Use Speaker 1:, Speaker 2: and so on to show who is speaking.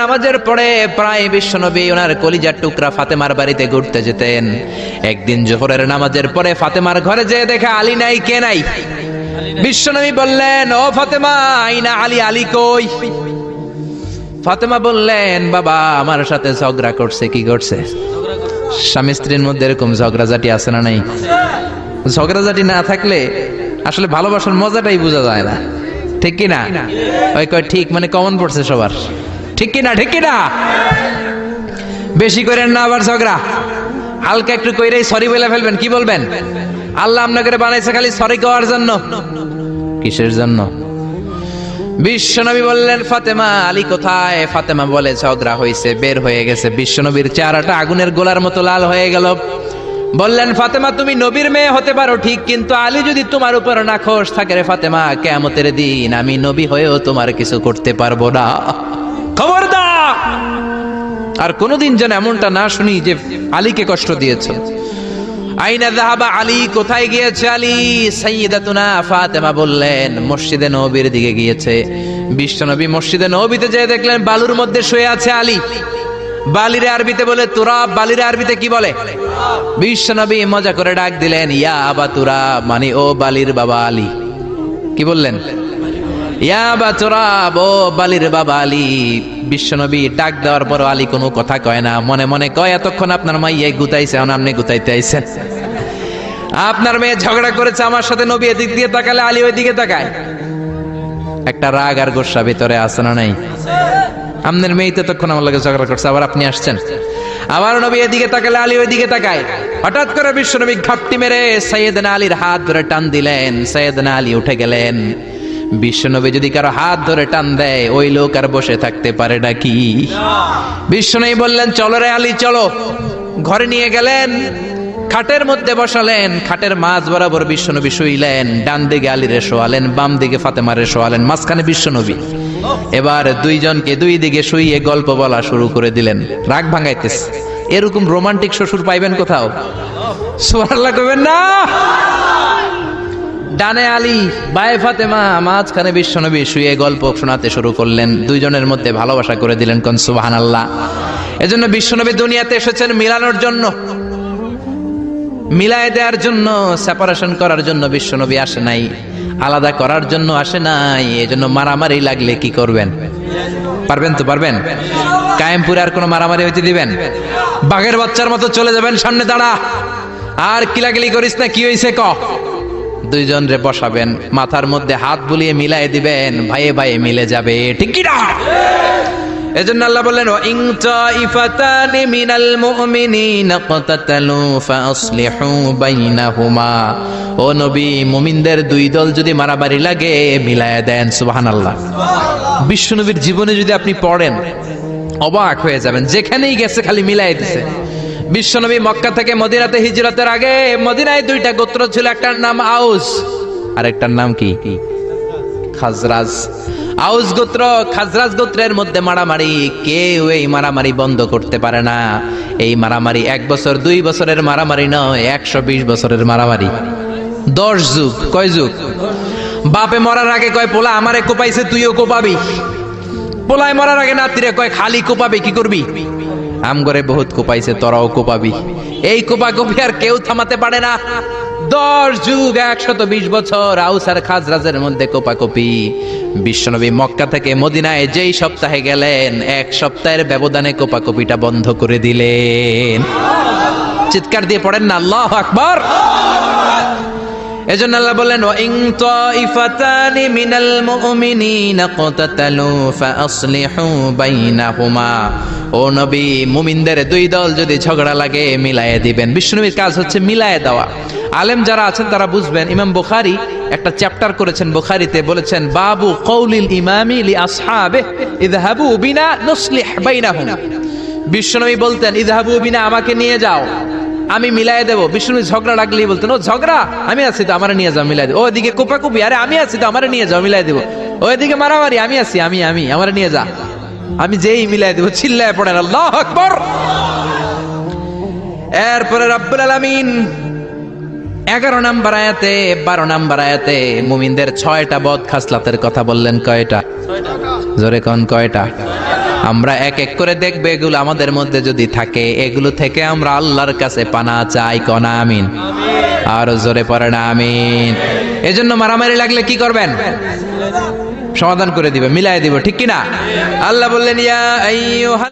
Speaker 1: নামাজের পরে প্রায় বিশ্বনবী ওনার কলিজার টুকরা ফাতেমার বাড়িতে ঘুরতে যেতেন। একদিন জোহরের নামাজের পরে ফাতেমার ঘরে যেয়ে দেখে আলী নাই, কে নাই? বিশ্বনবী বললেন, ও ফাতেমা, আইনা আলী, আলী কই? ফাতেমা বললেন, বাবা আমার সাথে ঝগড়া করছে। কি করছে? স্বামী স্ত্রীর মধ্যে এরকম ঝগড়াঝাটি আছে না নাই? ঝগড়াঝাটি না থাকলে আসলে ভালোবাসার মজাটাই বোঝা যায় না, ঠিক কি না? ওই কয় ঠিক, মানে কমন পড়ছে সবার, ঠিক কি না? ঠিক কি না? বেশি করেন না আবার ঝগড়া, হালকা একটু কইরেই সরি বলে ফেলবেন। কি বলবেন? আল্লাহ আপনাকে বানাইছে খালি সরি করার জন্য, কিসের জন্য? বিশ্বনবী বললেন, ফাতেমা আলী কোথায়? ফাতেমা বলে, ঝগড়া হয়েছে, বের হয়ে গেছে। বিশ্বনবীর চেহারাটা আগুনের গোলার মতো লাল হয়ে গেল। বললেন, ফাতেমা তুমি নবীর মেয়ে হতে পারো ঠিক, কিন্তু আলী যদি তোমার উপর নাখোশ থাকে রে ফাতেমা, কিয়ামতের দিন আমি নবী হয়েও তোমার কিছু করতে পারবো না। খবরদার আর কোনোদিন যেন এমনটা না শুনি যে আলীকে কষ্ট দিয়েছে। আইনা যাহাবা আলী, কোথায় গিয়েছে আলী? সাইয়্যিদাতুনা ফাতেমা বললেন, মসজিদে নববীর দিকে গিয়েছে। বিশ্বনবী মসজিদে নববীতে যেয়ে দেখলেন বালুর মধ্যে শুয়ে আছে আলী। বালিরে আরবিতে বলে তুরাব, বালিরে আরবিতে কি বলে? বিশ্বনবী মজা করে ডাক দিলেন, ইয়া আবা তুরাব, মানে ও বালির বাবা আলী। কি বললেন? ইয়া আবা তুরাব, ও বালির বাবা আলী। বিশ্বনবী ডাক দেওয়ার পর আলী কোনো কথা কয় না, মনে মনে কয়, এতক্ষণ আপনার মাইয়াই গুতাইছে, এখন আপনি গুতাইতে আইছেন। আপনার মেয়ে ঝগড়া করেছে আমার সাথে, নবী এদিক দিয়ে তাকালে আলী ওই দিকে তাকায়। একটা রাগ আর গোসা ভিতরে আছে না নাই? আপনার মেয়ে তো তখন আমার লাগে ঝগড়া করছে, আবার আপনি আসছেন। আবার নবী এদিকে তাকালে আলী ওই দিকে তাকায়। হঠাৎ করে বিশ্বনবী ঘাপটি মেরে সাইয়েদনা আলীর হাত ধরে টান দিলেন। সাইয়েদনা আলী উঠে গেলেন। বিশ্বনবী যদি কারো হাত ধরে টান দেয়, ওই লোক আর বসে থাকতে পারে নাকি? বিশ্বনবী বললেন, চলো রে আলী চলো। ঘরে নিয়ে গেলেন, খাটের মধ্যে বসালেন, খাটের মাঝ বরাবর বিশ্বনবী শুইলেন। ডান দিকে আলীরে শোয়ালেন, বাম দিকে ফাতেমারে শোয়ালেন, মাঝখানে বিশ্বনবী। এবার দুইজনকে দুই দিকে শুইয়ে গল্প বলা শুরু করে দিলেন। রাগ ভাঙাইতেছে। এরকম রোমান্টিক শ্বশুর পাইবেন কোথাও? সুবহানাল্লাহ কইবেন না? ডানে আলী, বায়ে ফাতেমা, মাঝখানে বিশ্বনবী শুয়ে গল্প শোনাতে শুরু করলেন। দুইজনের মধ্যে ভালোবাসা করে দিলেন। কোন সুবহানাল্লাহ। এজন্য বিশ্বনবী দুনিয়াতে এসেছেন মিলানোর জন্য, মিলায় দেওয়ার জন্য, সেপারেশন করার জন্য বিশ্বনবী আসে নাই, আলাদা করার জন্য আসে নাই। এজন্য মারামারি লাগলে কি করবেন? পারবেন তো? পারবেন? কায়েমপুরে আর কোনো মারামারি হইতে দিবেন? বাঘের বাচ্চার মতো চলে যাবেন, সামনে দাঁড়া, আর কিলাকিলি করিস না, কি হইছে ক। দুইজন রে বসাবেন, মাথার মধ্যে হাত বুলিয়ে মিলাই দিবেন, ভাইয়ে ভাইয়ে মিলে যাবে, ঠিক কি না? এজন্য আল্লাহ বললেন, ইন তাইফাতানি মিনাল মুমিনিনা ক্তাতালু ফাসলিহু বাইনাহুমা। ও নবী, মুমিনদের দুই দল যদি মারামারি লাগে মিলায়া দেন। সুবহানাল্লাহ। বিশ্বনবীর জীবনে যদি আপনি পড়েন অবাক হয়ে যাবেন, যেখানেই গেছে খালি মিলাই দিছে। বিশ্বনবী মক্কা থেকে মদিনাতে হিজরতের আগে মদিনায় দুইটা গোত্র ছিল, একটার নাম আউস আর একটার নাম কি? খাজরাজ। আউস গোত্র খাজরাজ গোত্রের মধ্যে মারামারি, কেউ এই মারামারি বন্ধ করতে পারে না। এই মারামারি 1 বছর 2 বছরের মারামারি নয়, 120 বছরের মারামারি। 10 যুগ। কয় যুগ? বাপে মরার আগে কয়, পোলা আমারে কোপাইছে, তুইও কোপাবি। পোলায় মরার আগে নাতিরে কয়, খালি কোপাবি, কি করবি? আমগরে বহুত কোপাইছে, তোরাও কোপাবি। এই কোপাকুপি আর কেউ থামাতে পারে না। 10 যুগ, 120 বছর আউস আর খাজরাজের মধ্যে কোপাকুপি। বিশ্বনবী মক্কা থেকে মদিনায় যেই সপ্তাহে গেলেন, 1 সপ্তাহের ব্যবধানে কোপাকুপিটা বন্ধ করে দিলেন। চিৎকার দিয়ে পড়েন না আল্লাহু আকবার। এজন্য আল্লাহ বললেন, ইন তাইফাতানি মিনাল মুমিনিনা ক্তাতালু ফাসলিহু বাইনাহুমা। ও নবী, মুমিনদের দুই দল যদি ঝগড়া লাগে মিলায়ে দিবেন। বিশ্বনবীর কাজ হচ্ছে মিলায়ে দেওয়া। আলেম যারা আছেন তারা বুঝবেন। ইমাম বুখারী একটা চ্যাপ্টার করেছেন বুখারীতে, বলেছেন বাবু কওলিল ইমামি লি আসহাবিহি ইযহাবু বিনা নুসলিহ বাইনাহুম। বিশ্বনবী বলতেন, ইযহাবু বিনা, আমাকে নিয়ে যাও, আমি মিলাই দেবো। বিষ্ণু ঝগড়া লাগলেই বলতেন, ও ঝগড়া, আমি আছি তো, আমারে নিয়ে যাও, মিলাই দেবো। ওইদিকে কোপাকুপি, আরে আমি আছি তো, আমারে নিয়ে যাও, মিলাই দেবো। ওইদিকে মারামারি, আমি আছি, আমি আমারে নিয়ে যা, আমি যেই মিলাই দেবো। চিল্লায় পড়েন আল্লাহু আকবার। এরপরে রব্বুল আলামিন 11 নম্বর আয়াতে 12 নম্বর আয়াতে মুমিনদের 6টা বদ খাসলাতের কথা বললেন। কয়টা? জোরে কোন কয়টা? আমরা এক এক করে দেখবে এগুলো আমাদের মধ্যে যদি থাকে, এগুলো থেকে আমরা আল্লাহর কাছে পানা চাই। কনা আমিন, আরো জোরে পড়েন আমিন। এজন্য মারামারি লাগলে কি করবেন? সমাধান করে দিবে, মিলাই দিব, ঠিক কিনা? আল্লাহ বললেন ইয়া আইয়ুহা